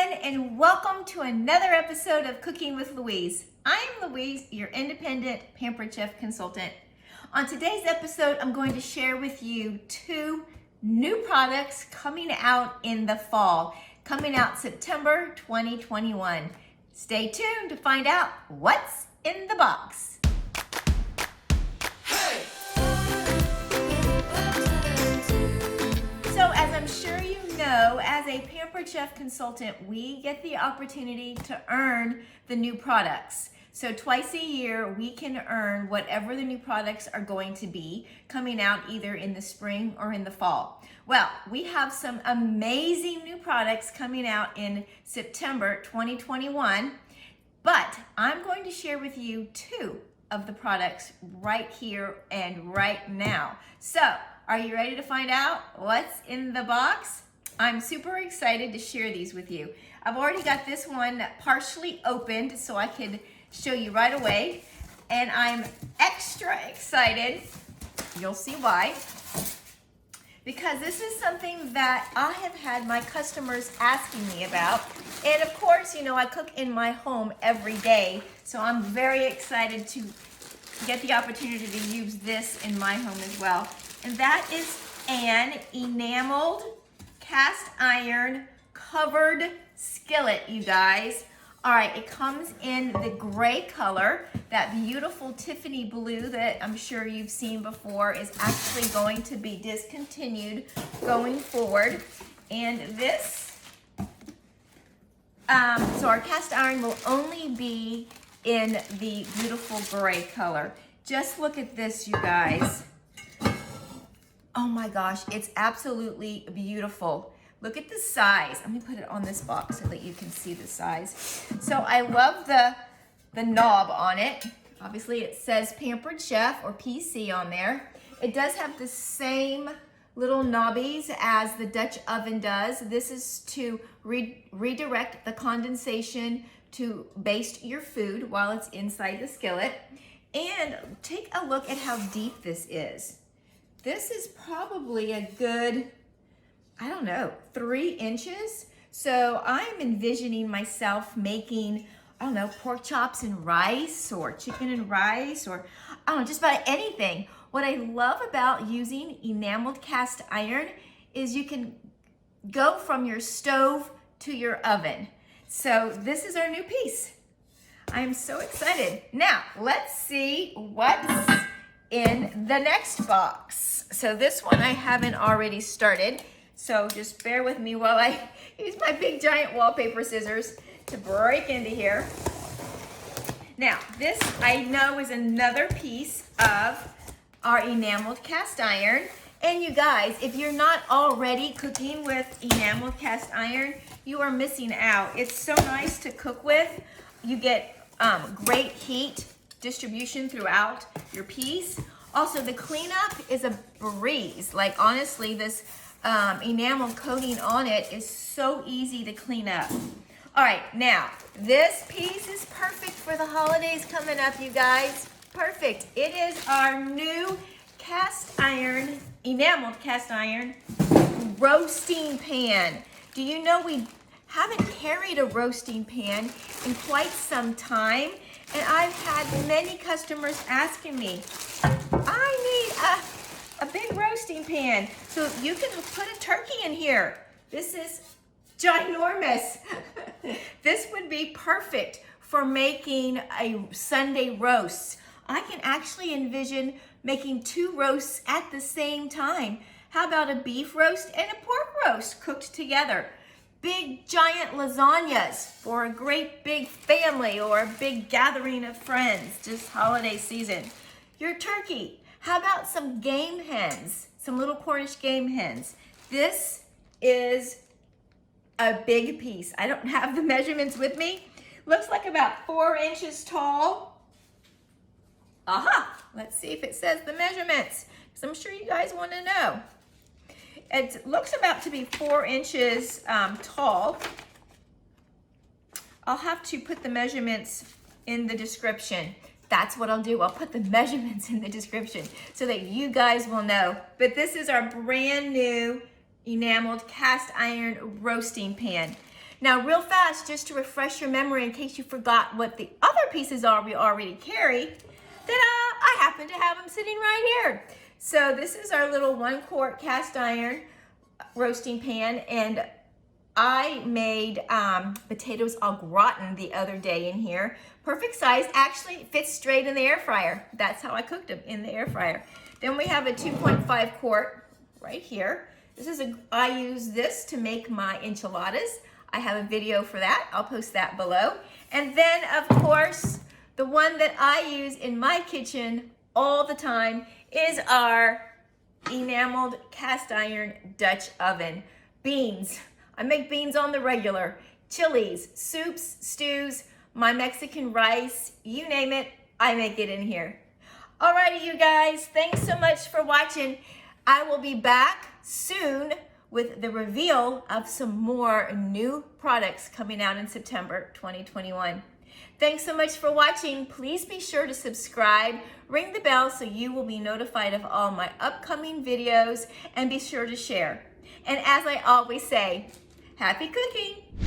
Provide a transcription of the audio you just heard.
everyone, and welcome to another episode of Cooking with Louise. I'm Louise, your Independent Pampered Chef Consultant. On today's episode, I'm going to share with you 2 new products coming out in the fall, coming out September 2021. Stay tuned to find out what's in the box. So as I'm sure you know, as a Pampered Chef Consultant, we get the opportunity to earn the new products. So twice a year, we can earn whatever the new products are going to be coming out either in the spring or in the fall. Well, we have some amazing new products coming out in September 2021, but I'm going to share with you 2 of the products right here and right now. So, are you ready to find out what's in the box? I'm super excited to share these with you. I've already got this one partially opened so I could show you right away. And I'm extra excited, you'll see why, because this is something that I have had my customers asking me about. And of course, you know, I cook in my home every day, so I'm very excited to get the opportunity to use this in my home as well. And that is an enameled cast iron covered skillet, you guys. All right, it comes in the gray color. That beautiful Tiffany blue that I'm sure you've seen before is actually going to be discontinued going forward. And this, so our cast iron will only be in the beautiful gray color. Just look at this, you guys. Oh my gosh, it's absolutely beautiful. Look at the size. Let me put it on this box so that you can see the size. So I love the knob on it. Obviously it says Pampered Chef or PC on there. It does have the same little knobbies as the Dutch oven does. This is to redirect the condensation to baste your food while it's inside the skillet. And take a look at how deep this is. This is probably a good, I don't know, 3 inches. So I'm envisioning myself making, I don't know, pork chops and rice or chicken and rice or, I don't know, just about anything. What I love about using enameled cast iron is you can go from your stove to your oven. So this is our new piece. I'm so excited. Now, let's see what's in the next box. So this one I haven't already started, so just bear with me while I use my big giant wallpaper scissors to break into here. Now, this I know is another piece of our enameled cast iron. And you guys, if you're not already cooking with enameled cast iron, you are missing out. It's so nice to cook with. You get great heat distribution throughout your piece. Also, the cleanup is a breeze. Like, honestly, this enamel coating on it is so easy to clean up. All right, now, this piece is perfect for the holidays coming up, you guys. Perfect. It is our new cast iron, enameled cast iron roasting pan. Do you know we haven't carried a roasting pan in quite some time? And I've had many customers asking me, I need a big roasting pan so you can put a turkey in here. This is ginormous. This would be perfect for making a Sunday roast. I can actually envision making 2 roasts at the same time. How about a beef roast and a pork roast cooked together? Big giant lasagnas for a great big family or a big gathering of friends, just holiday season. Your turkey. How about some game hens, some little Cornish game hens? This is a big piece. I don't have the measurements with me. Looks like about 4 inches tall. Aha, let's see if it says the measurements, because I'm sure you guys want to know. It looks about to be 4 inches tall. I'll have to put the measurements in the description. That's what I'll do. I'll put the measurements in the description so that you guys will know. But this is our brand new enameled cast iron roasting pan. Now, real fast, just to refresh your memory in case you forgot what the other pieces are we already carry, I happen to have them sitting right here. So this is our little 1 quart cast iron roasting pan, and I made potatoes au gratin the other day in here. Perfect size, actually it fits straight in the air fryer. That's how I cooked them, in the air fryer. Then we have a 2.5 quart right here. I use this to make my enchiladas. I have a video for that. I'll post that below. And then, of course, the one that I use in my kitchen all the time is our Enameled Cast Iron Dutch Oven. Beans. I make beans on the regular. Chilies, soups, stews, my Mexican rice, you name it, I make it in here. Alrighty, you guys, thanks so much for watching. I will be back soon with the reveal of some more new products coming out in September 2021. Thanks so much for watching. Please be sure to subscribe, ring the bell so you will be notified of all my upcoming videos, and be sure to share. And as I always say, happy cooking!